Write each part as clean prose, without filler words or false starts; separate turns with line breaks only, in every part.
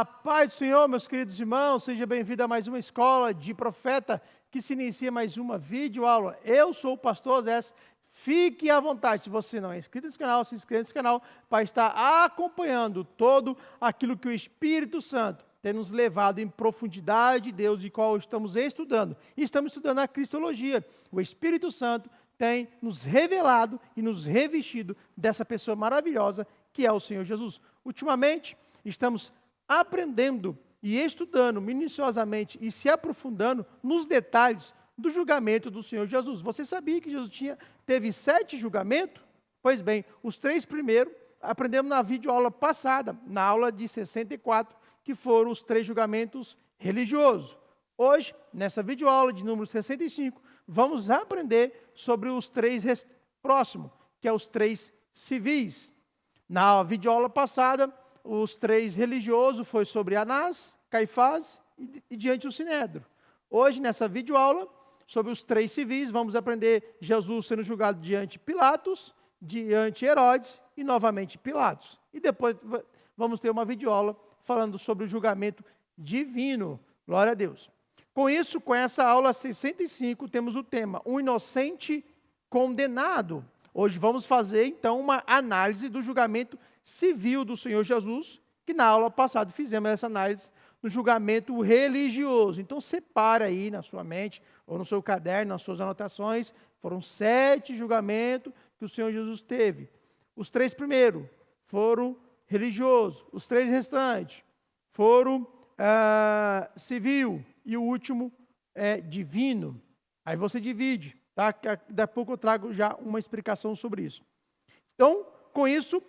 A paz do Senhor, meus queridos irmãos, seja bem-vindo a mais uma escola de profeta que se inicia mais uma videoaula. Eu sou o pastor Zé. Fique à vontade, se você não é inscrito nesse canal, se inscreva nesse canal para estar acompanhando todo aquilo que o Espírito Santo tem nos levado em profundidade de Deus, de qual estamos estudando. E estamos estudando a Cristologia. O Espírito Santo tem nos revelado e nos revestido dessa pessoa maravilhosa que é o Senhor Jesus. Ultimamente, estamos aprendendo e estudando minuciosamente e se aprofundando nos detalhes do julgamento do Senhor Jesus. Você sabia que Jesus teve 7 julgamentos? Pois bem, os 3 primeiros aprendemos na videoaula passada, na aula de 64, que foram os 3 julgamentos religiosos. Hoje, nessa videoaula de número 65, vamos aprender sobre os 3 próximos, que é os 3 civis. Na videoaula passada, os 3 religiosos foi sobre Anás, Caifás e diante do Sinédrio. Hoje, nessa videoaula, sobre os 3 civis, vamos aprender Jesus sendo julgado diante de Pilatos, diante de Herodes e novamente Pilatos. E depois vamos ter uma videoaula falando sobre o julgamento divino. Glória a Deus. Com isso, com essa aula 65, temos o tema, um inocente condenado. Hoje vamos fazer, então, uma análise do julgamento civil do Senhor Jesus, que na aula passada fizemos essa análise do julgamento religioso. Então, separa aí na sua mente, ou no seu caderno, nas suas anotações, foram 7 julgamentos que o Senhor Jesus teve. Os 3 primeiros foram religiosos, os 3 restantes foram civil, e o último é divino. Aí você divide, tá? Daqui a pouco eu trago já uma explicação sobre isso. Então, com isso,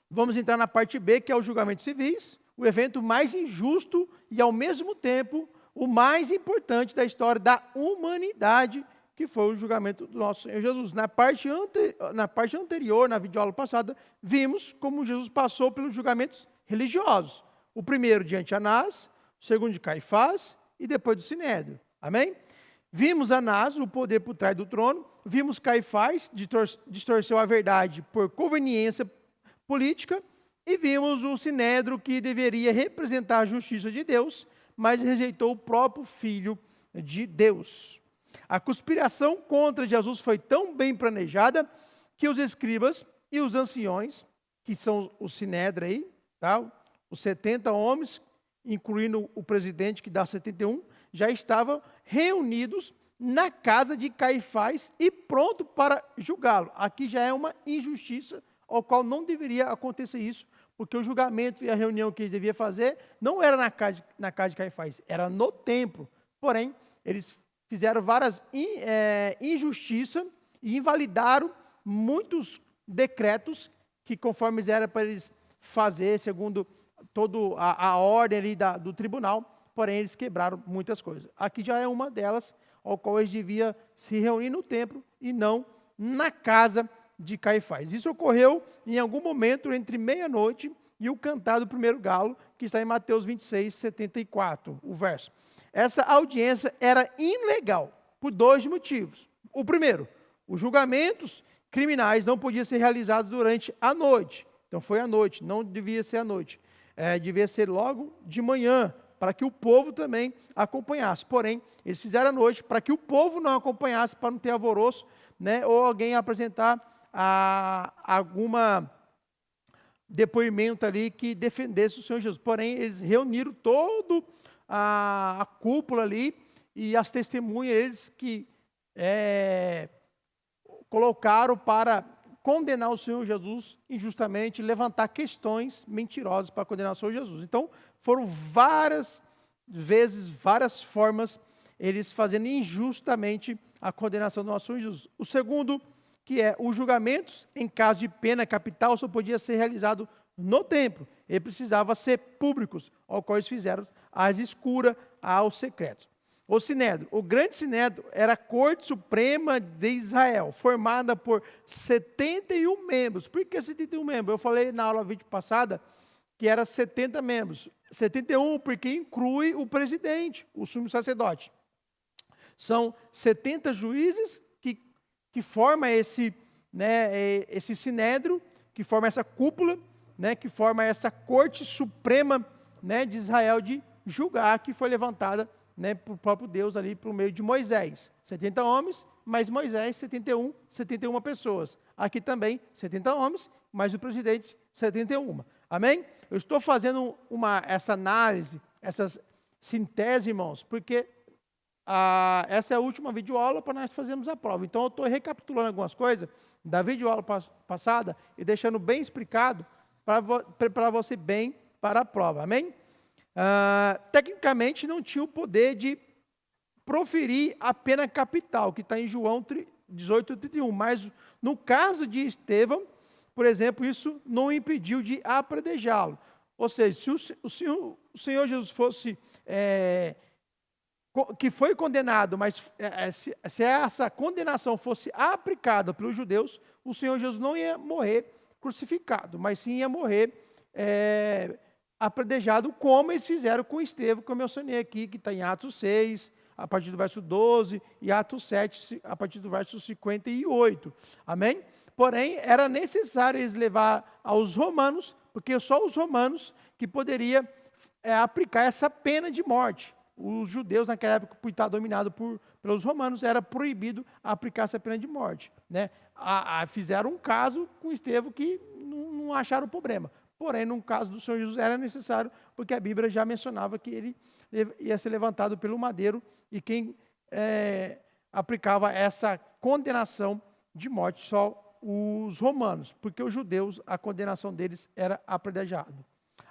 vamos entrar na parte B, que é o julgamento civis, o evento mais injusto e, ao mesmo tempo, o mais importante da história da humanidade, que foi o julgamento do nosso Senhor Jesus. Na parte anterior, na videoaula passada, vimos como Jesus passou pelos julgamentos religiosos. O primeiro diante de Anás, o segundo de Caifás e depois do Sinédrio. Amém? Vimos Anás, o poder por trás do trono. Vimos Caifás, distorceu a verdade por conveniência política. E vimos o Sinédrio, que deveria representar a justiça de Deus, mas rejeitou o próprio Filho de Deus. A conspiração contra Jesus foi tão bem planejada que os escribas e os anciões, que são o Sinédrio aí, tá? Os 70 homens, incluindo o presidente, que dá 71, já estavam reunidos na casa de Caifás e pronto para julgá-lo. Aqui já é uma injustiça, ao qual não deveria acontecer isso, porque o julgamento e a reunião que eles deviam fazer não era na casa de Caifás, era no templo. Porém, eles fizeram várias injustiças e invalidaram muitos decretos que, conforme era para eles fazer, segundo toda a ordem ali do tribunal, porém eles quebraram muitas coisas. Aqui já é uma delas, ao qual eles deviam se reunir no templo e não na casa de Caifás. Isso ocorreu em algum momento entre meia-noite e o cantar do primeiro galo, que está em Mateus 26, 74, o verso. Essa audiência era ilegal, por 2 motivos. O primeiro, os julgamentos criminais não podiam ser realizados durante a noite. Então foi à noite, não devia ser à noite. Devia ser logo de manhã, para que o povo também acompanhasse. Porém, eles fizeram à noite para que o povo não acompanhasse, para não ter alvoroço, né, ou alguém apresentar alguma depoimento ali que defendesse o Senhor Jesus. Porém, eles reuniram toda a cúpula ali e as testemunhas, eles que colocaram para condenar o Senhor Jesus injustamente, levantar questões mentirosas para condenar o Senhor Jesus. Então, foram várias vezes, várias formas, eles fazendo injustamente a condenação do nosso Senhor Jesus. O segundo, que é os julgamentos em caso de pena capital, só podia ser realizado no templo. Ele precisava ser públicos, ao qual eles fizeram às escuras, aos secretos. O Sinédrio, o grande Sinédrio, era a Corte Suprema de Israel, formada por 71 membros. Por que 71 membros? Eu falei na aula vídeo passada que era 70 membros. 71 porque inclui o presidente, o sumo sacerdote. São 70 juízes que formam esse Sinédrio, que forma essa cúpula, né, que forma essa Corte Suprema né, de Israel de julgar, que foi levantada, né, por próprio Deus ali por meio de Moisés. 70 homens, mais Moisés, 71 pessoas. Aqui também 70 homens, mais o presidente, 71. Amém? Eu estou fazendo essa análise, essas síntese, irmãos, porque essa é a última videoaula para nós fazermos a prova. Então, eu estou recapitulando algumas coisas da videoaula passada e deixando bem explicado para preparar você bem para a prova. Amém? Tecnicamente, não tinha o poder de proferir a pena capital, que está em João 18:31. Mas, no caso de Estevão, por exemplo, isso não o impediu de apredejá-lo. Ou seja, se o Senhor Jesus fosse... que foi condenado, mas se essa condenação fosse aplicada pelos judeus, o Senhor Jesus não ia morrer crucificado, mas sim ia morrer apredejado, como eles fizeram com Estevão, que eu mencionei aqui, que está em Atos 6, a partir do verso 12, e Atos 7, a partir do verso 58. Amém? Porém, era necessário eles levar aos romanos, porque só os romanos que poderiam aplicar essa pena de morte. Os judeus, naquela época, por estar dominado pelos romanos, era proibido aplicar essa pena de morte. Né? Fizeram um caso com Estevão que não acharam problema. Porém, no caso do Senhor Jesus, era necessário, porque a Bíblia já mencionava que ele ia ser levantado pelo madeiro, e quem aplicava essa condenação de morte só os romanos, porque os judeus, a condenação deles era apredejado.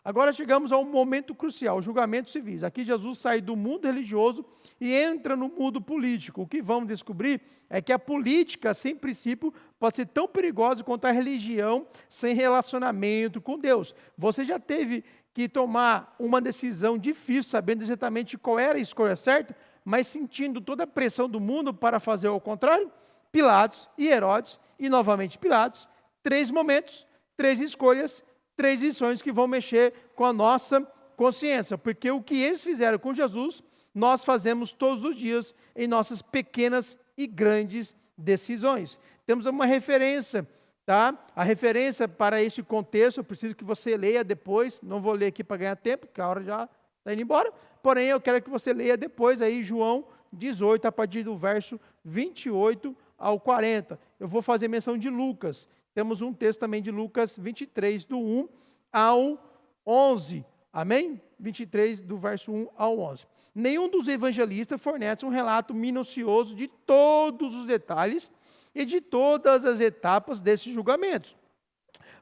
Agora chegamos a um momento crucial, os julgamentos civis. Aqui Jesus sai do mundo religioso e entra no mundo político. O que vamos descobrir é que a política, sem princípio, pode ser tão perigosa quanto a religião sem relacionamento com Deus. Você já teve que tomar uma decisão difícil, sabendo exatamente qual era a escolha certa, mas sentindo toda a pressão do mundo para fazer o contrário? Pilatos e Herodes, e novamente Pilatos, 3 momentos, 3 escolhas, 3 lições que vão mexer com a nossa consciência, porque o que eles fizeram com Jesus, nós fazemos todos os dias em nossas pequenas e grandes decisões. Temos uma referência, tá? A referência para esse contexto, eu preciso que você leia depois, não vou ler aqui para ganhar tempo, porque a hora já está indo embora, porém eu quero que você leia depois aí João 18, a partir do verso 28 ao 40. Eu vou fazer menção de Lucas. Temos um texto também de Lucas 23, do 1 ao 11. Amém? 23, do verso 1 ao 11. Nenhum dos evangelistas fornece um relato minucioso de todos os detalhes e de todas as etapas desses julgamentos.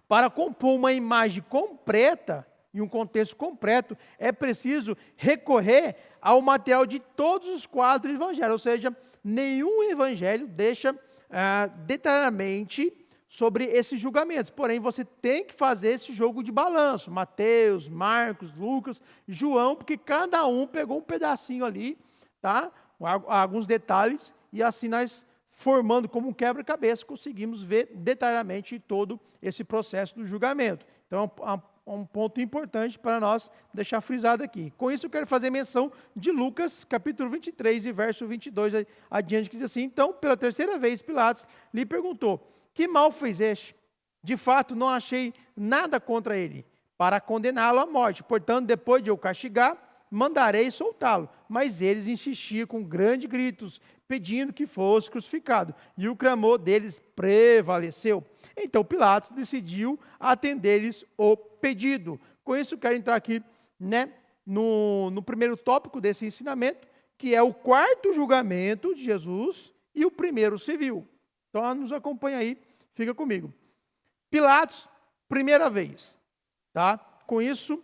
Para compor uma imagem completa e um contexto completo, é preciso recorrer ao material de todos os 4 evangelhos. Ou seja, nenhum evangelho deixa detalhadamente sobre esses julgamentos. Porém, você tem que fazer esse jogo de balanço. Mateus, Marcos, Lucas, João, porque cada um pegou um pedacinho ali, tá? Alguns detalhes, e assim nós, formando como um quebra-cabeça, conseguimos ver detalhadamente todo esse processo do julgamento. Então, é um ponto importante para nós deixar frisado aqui. Com isso, eu quero fazer menção de Lucas, capítulo 23, e verso 22 adiante, que diz assim: então, pela 3ª vez, Pilatos lhe perguntou: que mal fez este? De fato, não achei nada contra ele, para condená-lo à morte. Portanto, depois de eu castigar, mandarei soltá-lo. Mas eles insistiam com grandes gritos, pedindo que fosse crucificado. E o clamor deles prevaleceu. Então Pilatos decidiu atender-lhes o pedido. Com isso, eu quero entrar aqui, né, no primeiro tópico desse ensinamento, que é o 4º julgamento de Jesus e o primeiro civil. Então, nos acompanha aí, fica comigo. Pilatos, primeira vez. Tá? Com isso,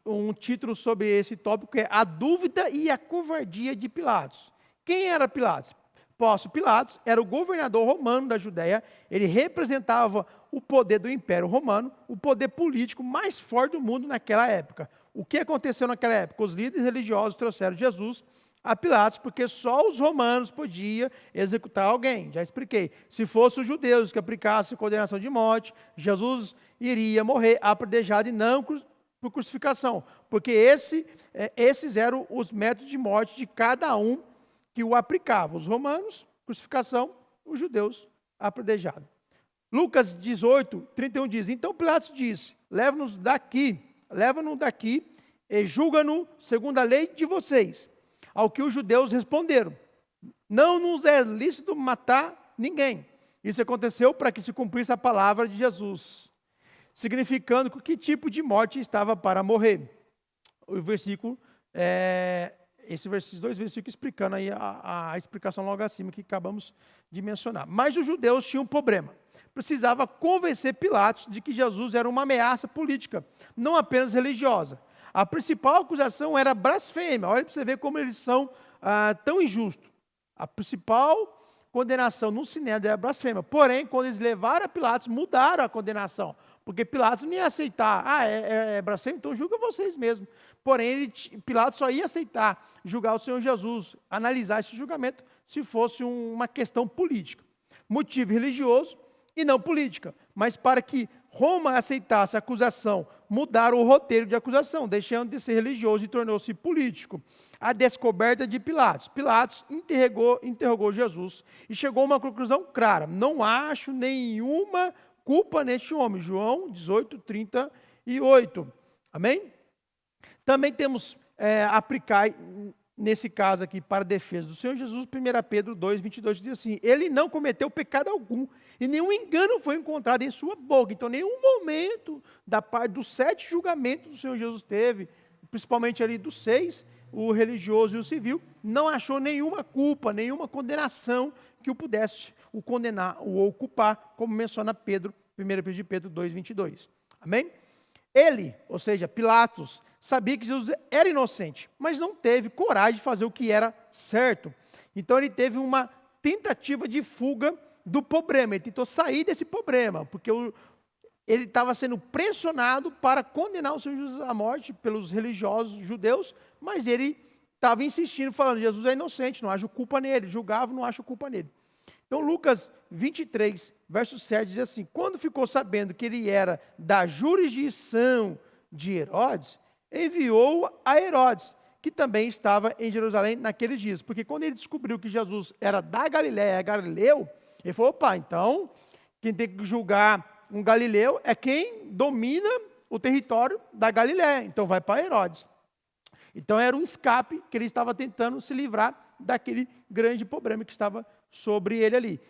um título sobre esse tópico é A Dúvida e a Covardia de Pilatos. Quem era Pilatos? Pôncio Pilatos era o governador romano da Judéia, ele representava o poder do Império Romano, o poder político mais forte do mundo naquela época. O que aconteceu naquela época? Os líderes religiosos trouxeram Jesus a Pilatos, porque só os romanos podiam executar alguém. Já expliquei. Se fossem os judeus que aplicassem condenação de morte, Jesus iria morrer apredejado e não por crucificação, porque esses eram os métodos de morte de cada um que o aplicava. Os romanos, crucificação; os judeus, apredejado. Lucas 18, 31 diz: então Pilatos disse: leva-nos daqui e julga-no segundo a lei de vocês. Ao que os judeus responderam: não nos é lícito matar ninguém. Isso aconteceu para que se cumprisse a palavra de Jesus, significando que tipo de morte estava para morrer. O versículo, esses dois versículos explicando aí a explicação logo acima que acabamos de mencionar. Mas os judeus tinham um problema. Precisava convencer Pilatos de que Jesus era uma ameaça política, não apenas religiosa. A principal acusação era blasfêmia. Olha para você ver como eles são tão injustos. A principal condenação no Sinédrio era blasfêmia. Porém, quando eles levaram a Pilatos, mudaram a condenação. Porque Pilatos não ia aceitar. É blasfêmia? Então julga vocês mesmos. Porém, Pilatos só ia aceitar julgar o Senhor Jesus, analisar esse julgamento, se fosse uma questão política. Motivo religioso e não política. Mas para que Roma aceitasse a acusação, mudaram o roteiro de acusação, deixando de ser religioso e tornou-se político. A descoberta de Pilatos. Pilatos interrogou Jesus e chegou a uma conclusão clara: não acho nenhuma culpa neste homem. João 18, 38. Amém? Também temos aplicar, nesse caso aqui, para a defesa do Senhor Jesus, 1 Pedro 2, 22, diz assim: ele não cometeu pecado algum, e nenhum engano foi encontrado em sua boca. Então, nenhum momento da parte dos 7 julgamentos do Senhor Jesus teve, principalmente ali dos 6, o religioso e o civil, não achou nenhuma culpa, nenhuma condenação que o pudesse o condenar ou culpar, como menciona Pedro, 1 Pedro 2, 22. Amém? Ele, ou seja, Pilatos, sabia que Jesus era inocente, mas não teve coragem de fazer o que era certo. Então ele teve uma tentativa de fuga do problema, ele tentou sair desse problema, porque ele estava sendo pressionado para condenar o Senhor Jesus à morte pelos religiosos judeus, mas ele estava insistindo, falando: Jesus é inocente, não acho culpa nele, julgava, não acho culpa nele. Então Lucas 23, verso 7 diz assim: quando ficou sabendo que ele era da jurisdição de Herodes, enviou a Herodes, que também estava em Jerusalém naqueles dias. Porque quando ele descobriu que Jesus era da Galiléia, galileu, ele falou: opa, então quem tem que julgar um galileu é quem domina o território da Galiléia. Então vai para Herodes. Então era um escape que ele estava tentando se livrar daquele grande problema que estava sobre ele ali.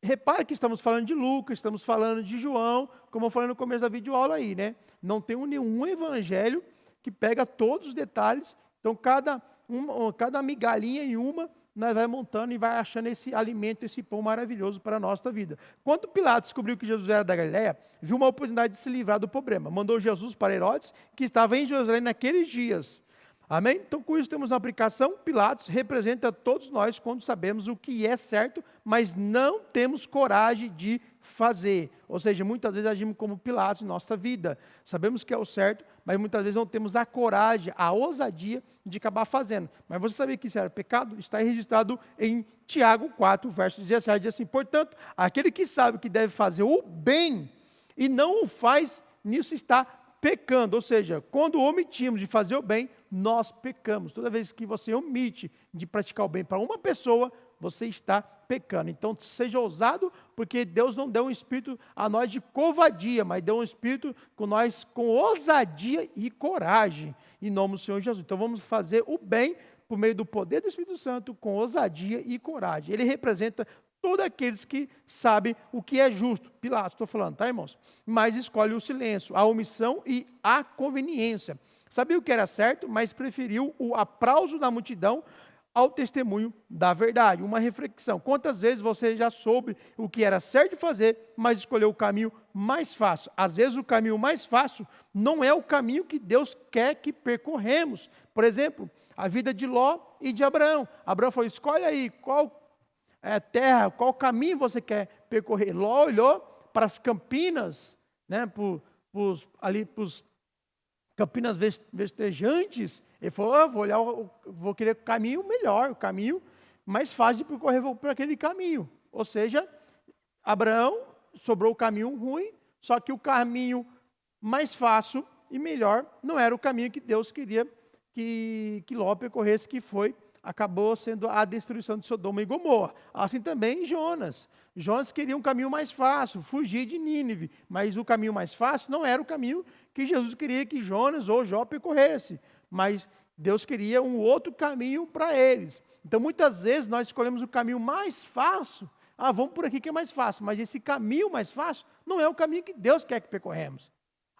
Repare que estamos falando de Lucas, estamos falando de João, como eu falei no começo da videoaula aí, né? Não tem nenhum evangelho que pega todos os detalhes. Então, cada migalhinha em uma, nós vai montando e vai achando esse alimento, esse pão maravilhoso para a nossa vida. Quando Pilatos descobriu que Jesus era da Galiléia, viu uma oportunidade de se livrar do problema. Mandou Jesus para Herodes, que estava em Jerusalém naqueles dias. Amém? Então, com isso temos uma aplicação. Pilatos representa todos nós quando sabemos o que é certo, mas não temos coragem de fazer. Ou seja, muitas vezes agimos como Pilatos em nossa vida. Sabemos que é o certo, mas muitas vezes não temos a coragem, a ousadia de acabar fazendo. Mas você sabia que isso era pecado? Está registrado em Tiago 4, verso 17, diz assim: portanto, aquele que sabe que deve fazer o bem e não o faz, nisso está pecando. Ou seja, quando omitimos de fazer o bem, nós pecamos. Toda vez que você omite de praticar o bem para uma pessoa, você está pecando. Então, seja ousado, porque Deus não deu um espírito a nós de covardia, mas deu um espírito com ousadia e coragem, em nome do Senhor Jesus. Então, vamos fazer o bem por meio do poder do Espírito Santo, com ousadia e coragem. Ele representa todos aqueles que sabem o que é justo. Pilatos, estou falando, tá, irmãos? Mas escolhe o silêncio, a omissão e a conveniência. Sabia o que era certo, mas preferiu o aplauso da multidão ao testemunho da verdade. Uma reflexão: quantas vezes você já soube o que era certo de fazer, mas escolheu o caminho mais fácil? Às vezes o caminho mais fácil não é o caminho que Deus quer que percorremos. Por exemplo, a vida de Ló e de Abraão. Abraão falou: escolhe aí qual terra, qual caminho você quer percorrer. Ló olhou para as campinas, né, ali para os campinas vestejantes. Ele falou: vou querer o caminho melhor, o caminho mais fácil de percorrer, vou por aquele caminho. Ou seja, Abraão sobrou o caminho ruim, só que o caminho mais fácil e melhor não era o caminho que Deus queria que Ló percorresse, que acabou sendo a destruição de Sodoma e Gomorra. Assim também Jonas. Jonas queria um caminho mais fácil, fugir de Nínive, mas o caminho mais fácil não era o caminho que Jesus queria que Jonas ou Jó percorresse. mas Deus queria um outro caminho para eles. Então, muitas vezes, nós escolhemos o caminho mais fácil. Vamos por aqui que é mais fácil. Mas esse caminho mais fácil não é o caminho que Deus quer que percorremos.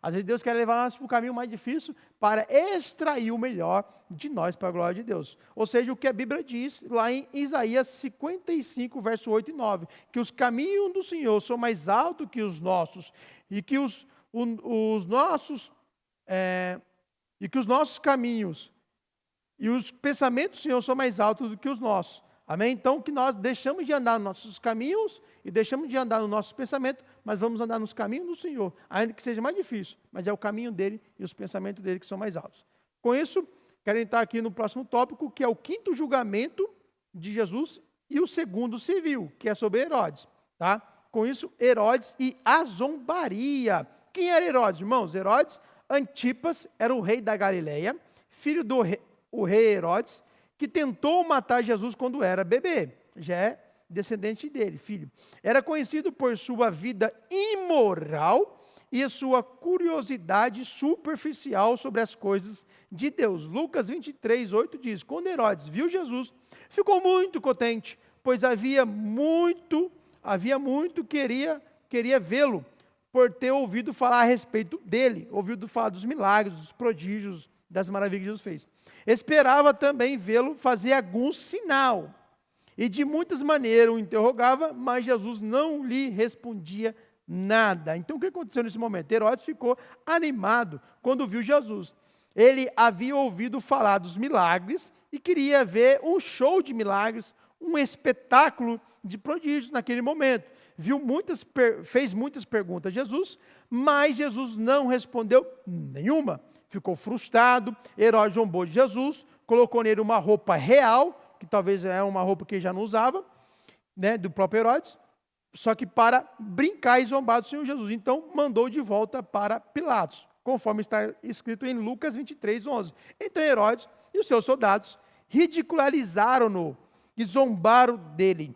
Às vezes, Deus quer levar nós para o caminho mais difícil para extrair o melhor de nós para a glória de Deus. Ou seja, o que a Bíblia diz lá em Isaías 55, verso 8 e 9. Que os caminhos do Senhor são mais altos que os nossos. E que os nossos caminhos e os pensamentos do Senhor são mais altos do que os nossos. Amém? Então, que nós deixamos de andar nos nossos caminhos e deixamos de andar nos nossos pensamentos, mas vamos andar nos caminhos do Senhor, ainda que seja mais difícil, mas é o caminho dele e os pensamentos dele que são mais altos. Com isso, quero entrar aqui no próximo tópico, que é o quinto julgamento de Jesus e o segundo civil, que é sobre Herodes. Tá? Com isso, Herodes e a zombaria. Quem era Herodes, irmãos? Herodes Antipas era o rei da Galileia, filho do rei Herodes, que tentou matar Jesus quando era bebê. Já é descendente dele, filho. Era conhecido por sua vida imoral e a sua curiosidade superficial sobre as coisas de Deus. Lucas 23, 8 diz: quando Herodes viu Jesus, ficou muito contente, pois havia muito queria vê-lo, por ter ouvido falar a respeito dele, ouvido falar dos milagres, dos prodígios, das maravilhas que Jesus fez. Esperava também vê-lo fazer algum sinal. E de muitas maneiras o interrogava, mas Jesus não lhe respondia nada. Então o que aconteceu nesse momento? Herodes ficou animado quando viu Jesus. Ele havia ouvido falar dos milagres e queria ver um show de milagres, um espetáculo de prodígios naquele momento. Fez muitas perguntas a Jesus, mas Jesus não respondeu nenhuma. Ficou frustrado. Herodes zombou de Jesus, colocou nele uma roupa real, que talvez é uma roupa que ele já não usava, né, do próprio Herodes, só que para brincar e zombar do Senhor Jesus. Então, mandou de volta para Pilatos, conforme está escrito em Lucas 23, 11. Então, Herodes e os seus soldados ridicularizaram-no e zombaram dele.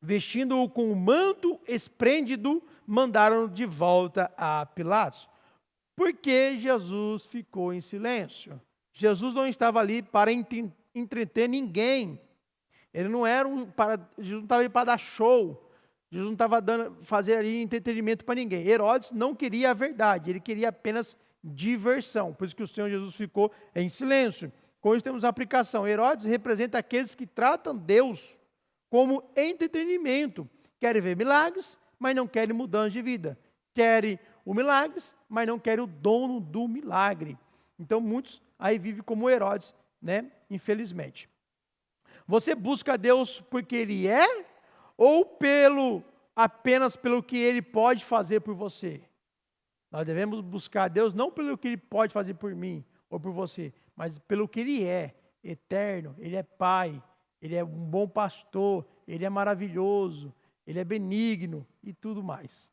Vestindo-o com um manto esplêndido, mandaram-no de volta a Pilatos. Porque Jesus ficou em silêncio. Jesus não estava ali para entreter ninguém. Jesus não estava ali para dar show. Jesus não estava fazer ali entretenimento para ninguém. Herodes não queria a verdade, ele queria apenas diversão. Por isso que o Senhor Jesus ficou em silêncio. Com isso temos a aplicação. Herodes representa aqueles que tratam Deus como entretenimento. Querem ver milagres, mas não querem mudança de vida. Querem o milagres, mas não querem o dono do milagre. Então muitos aí vivem como Herodes, né? Infelizmente. Você busca Deus porque Ele é, ou apenas pelo que Ele pode fazer por você? Nós devemos buscar Deus não pelo que Ele pode fazer por mim ou por você, mas pelo que Ele é, eterno. Ele é Pai, Ele é um bom pastor, Ele é maravilhoso, Ele é benigno e tudo mais.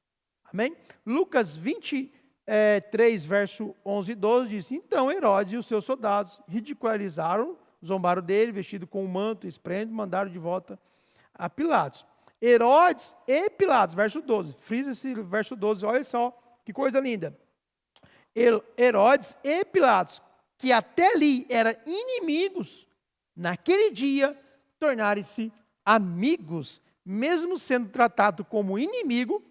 Amém? Lucas 23, verso 11 e 12 diz: então Herodes e os seus soldados ridicularizaram, zombaram dele, vestido com um manto esplêndido, mandaram de volta a Pilatos. Herodes e Pilatos, verso 12. Frisa esse verso 12, olha só que coisa linda. Herodes e Pilatos, que até ali eram inimigos, naquele dia tornaram-se amigos. Mesmo sendo tratado como inimigo,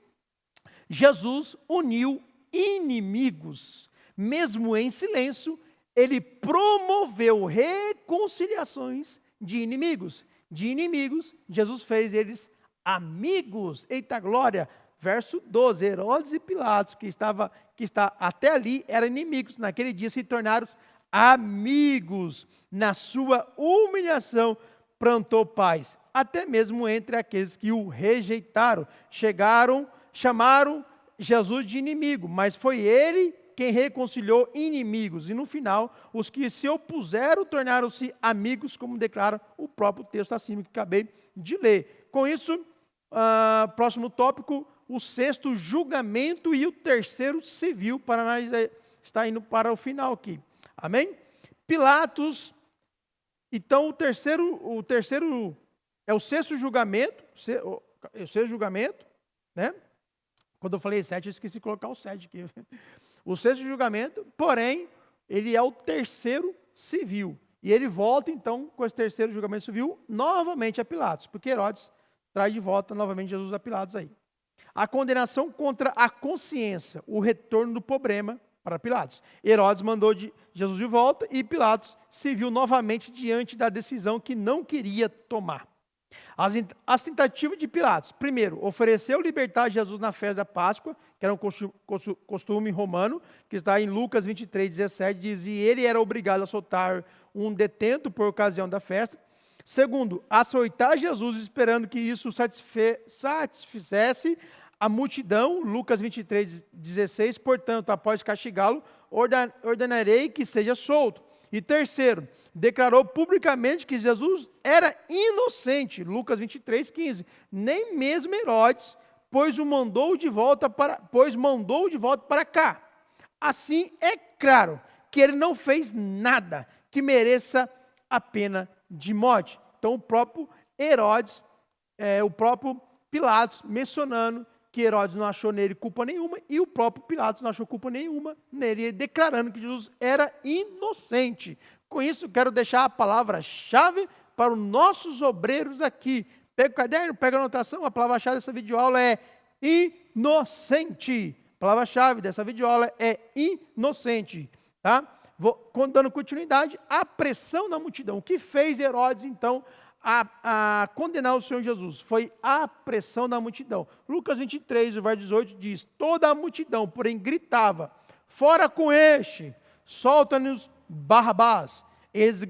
Jesus uniu inimigos. Mesmo em silêncio, ele promoveu reconciliações de inimigos. De inimigos, Jesus fez eles amigos. Eita glória! Verso 12, Herodes e Pilatos, que está até ali, eram inimigos. Naquele dia se tornaram amigos. Na sua humilhação, plantou paz. Até mesmo entre aqueles que o rejeitaram. Chamaram Jesus de inimigo, mas foi ele quem reconciliou inimigos. E no final, os que se opuseram tornaram-se amigos, como declara o próprio texto acima que acabei de ler. Com isso, próximo tópico, o sexto julgamento e o terceiro civil, para nós está indo para o final aqui. Amém? Pilatos, então o terceiro é o sexto julgamento, né? Quando eu falei 7, eu esqueci de colocar o 7 aqui. O sexto julgamento, porém, ele é o terceiro civil. E ele volta, então, com esse terceiro julgamento civil, novamente a Pilatos, porque Herodes traz de volta novamente Jesus a Pilatos aí. A condenação contra a consciência, o retorno do problema para Pilatos. Herodes mandou Jesus de volta e Pilatos se viu novamente diante da decisão que não queria tomar. As tentativas de Pilatos. Primeiro, ofereceu libertar Jesus na festa da Páscoa, que era um costume romano, que está em Lucas 23, 17, diz, e ele era obrigado a soltar um detento por ocasião da festa. Segundo, açoitar Jesus, esperando que isso satisfizesse a multidão, Lucas 23, 16, portanto, após castigá-lo, ordenarei que seja solto. E terceiro, declarou publicamente que Jesus era inocente, Lucas 23, 15. Nem mesmo Herodes, pois mandou de volta para cá. Assim, é claro que ele não fez nada que mereça a pena de morte. Então, o próprio Herodes, o próprio Pilatos mencionando que Herodes não achou nele culpa nenhuma, e o próprio Pilatos não achou culpa nenhuma nele, declarando que Jesus era inocente. Com isso, quero deixar a palavra-chave para os nossos obreiros aqui. Pega o caderno, pega a anotação, a palavra-chave dessa videoaula é inocente. A palavra-chave dessa videoaula é inocente. Tá? Dando continuidade, a pressão da multidão. O que fez Herodes, então, a condenar o Senhor Jesus? Foi a pressão da multidão. Lucas 23, o verso 18 diz, toda a multidão, porém, gritava, fora com este, solta-nos Barrabás. Eles,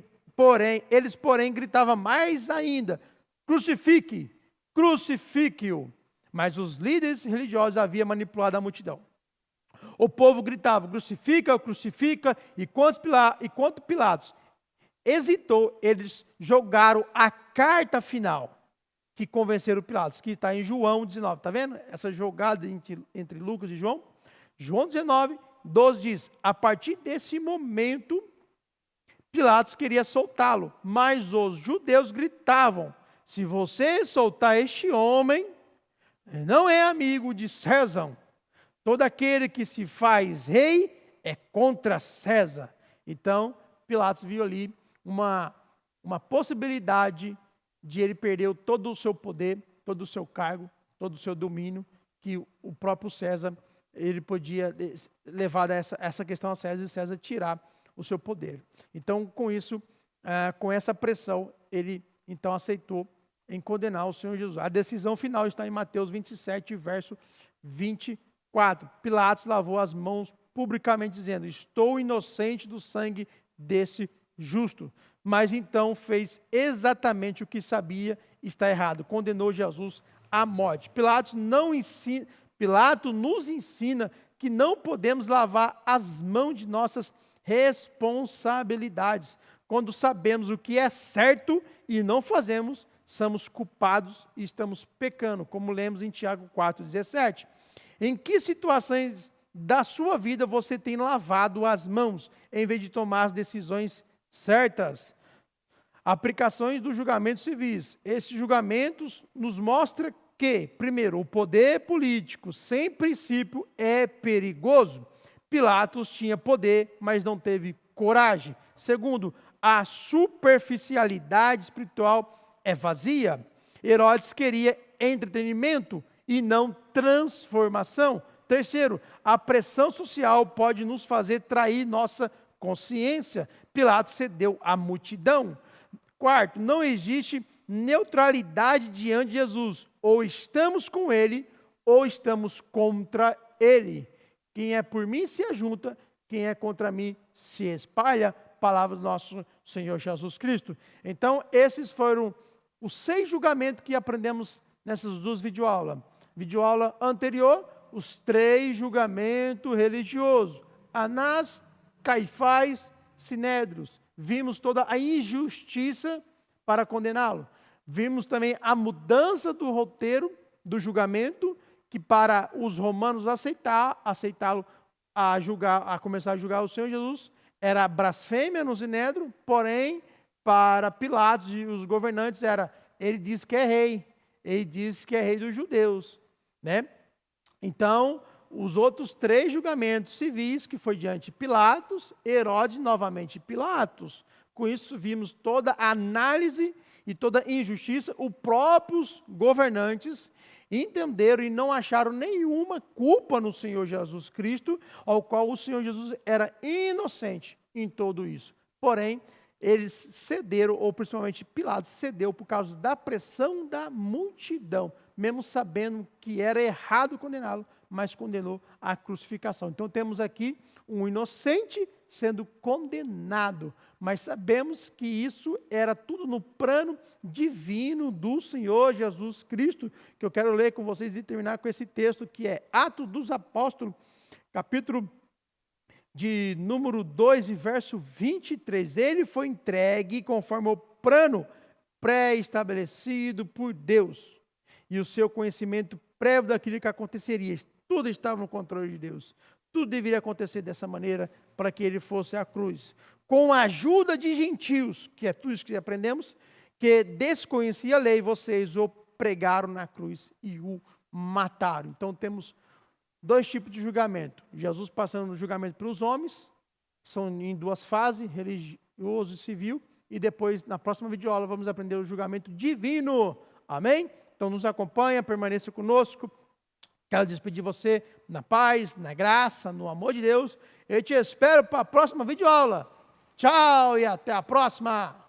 porém, gritavam mais ainda, crucifique-o. Mas os líderes religiosos haviam manipulado a multidão. O povo gritava, crucifica, e quanto Pilatos hesitou, eles jogaram a carta final, que convenceram Pilatos, que está em João 19, está vendo? Essa jogada entre Lucas e João. João 19, 12 diz, a partir desse momento, Pilatos queria soltá-lo, mas os judeus gritavam, se você soltar este homem, não é amigo de César. Todo aquele que se faz rei é contra César. Então, Pilatos viu ali uma possibilidade de ele perder todo o seu poder, todo o seu cargo, todo o seu domínio, que o próprio César, ele podia levar essa questão a César e César tirar o seu poder. Então, com isso, com essa pressão, ele então aceitou em condenar o Senhor Jesus. A decisão final está em Mateus 27, verso 24. Pilatos lavou as mãos publicamente dizendo, estou inocente do sangue desse justo. Mas então fez exatamente o que sabia está errado. Condenou Jesus à morte. Pilatos nos ensina que não podemos lavar as mãos de nossas responsabilidades. Quando sabemos o que é certo e não fazemos, somos culpados e estamos pecando, como lemos em Tiago 4,17. Em que situações da sua vida você tem lavado as mãos, em vez de tomar as decisões certas? Aplicações dos julgamentos civis. Esses julgamentos nos mostram que, primeiro, o poder político sem princípio é perigoso. Pilatos tinha poder, mas não teve coragem. Segundo, a superficialidade espiritual é vazia. Herodes queria entretenimento e não transformação. Terceiro, a pressão social pode nos fazer trair nossa consciência. Pilatos cedeu à multidão. Quarto, não existe neutralidade diante de Jesus. Ou estamos com ele, ou estamos contra ele. Quem é por mim se ajunta, quem é contra mim se espalha. Palavra do nosso Senhor Jesus Cristo. Então, esses foram os 6 julgamentos que aprendemos nessas 2 videoaulas. Videoaula anterior, os 3 julgamentos religiosos. Anás, Caifás, Sinédrios. Vimos toda a injustiça para condená-lo. Vimos também a mudança do roteiro do julgamento, que para os romanos aceitá-lo a começar a julgar o Senhor Jesus, era blasfêmia no Sinédrio, porém, para Pilatos e os governantes, ele diz que é rei, ele diz que é rei dos judeus, né? Então, os outros 3 julgamentos civis, que foi diante de Pilatos, Herodes, novamente Pilatos. Com isso, vimos toda a análise e toda a injustiça. Os próprios governantes entenderam e não acharam nenhuma culpa no Senhor Jesus Cristo, ao qual o Senhor Jesus era inocente em tudo isso. Porém, eles cederam, ou principalmente Pilatos cedeu por causa da pressão da multidão, mesmo sabendo que era errado condená-lo, mas condenou à crucificação. Então temos aqui um inocente sendo condenado, mas sabemos que isso era tudo no plano divino do Senhor Jesus Cristo, que eu quero ler com vocês e terminar com esse texto que é Atos dos Apóstolos, capítulo de número 2 e verso 23, ele foi entregue conforme o plano pré-estabelecido por Deus, e o seu conhecimento prévio daquilo que aconteceria, tudo estava no controle de Deus, tudo deveria acontecer dessa maneira, para que ele fosse à cruz, com a ajuda de gentios, que é tudo isso que aprendemos, que desconhecia a lei, vocês o pregaram na cruz e o mataram. Então temos 2 tipos de julgamento. Jesus passando no julgamento para os homens, são em 2 fases, religioso e civil, e depois, na próxima videoaula, vamos aprender o julgamento divino. Amém? Então nos acompanha, permaneça conosco. Quero despedir você na paz, na graça, no amor de Deus. Eu te espero para a próxima videoaula. Tchau e até a próxima!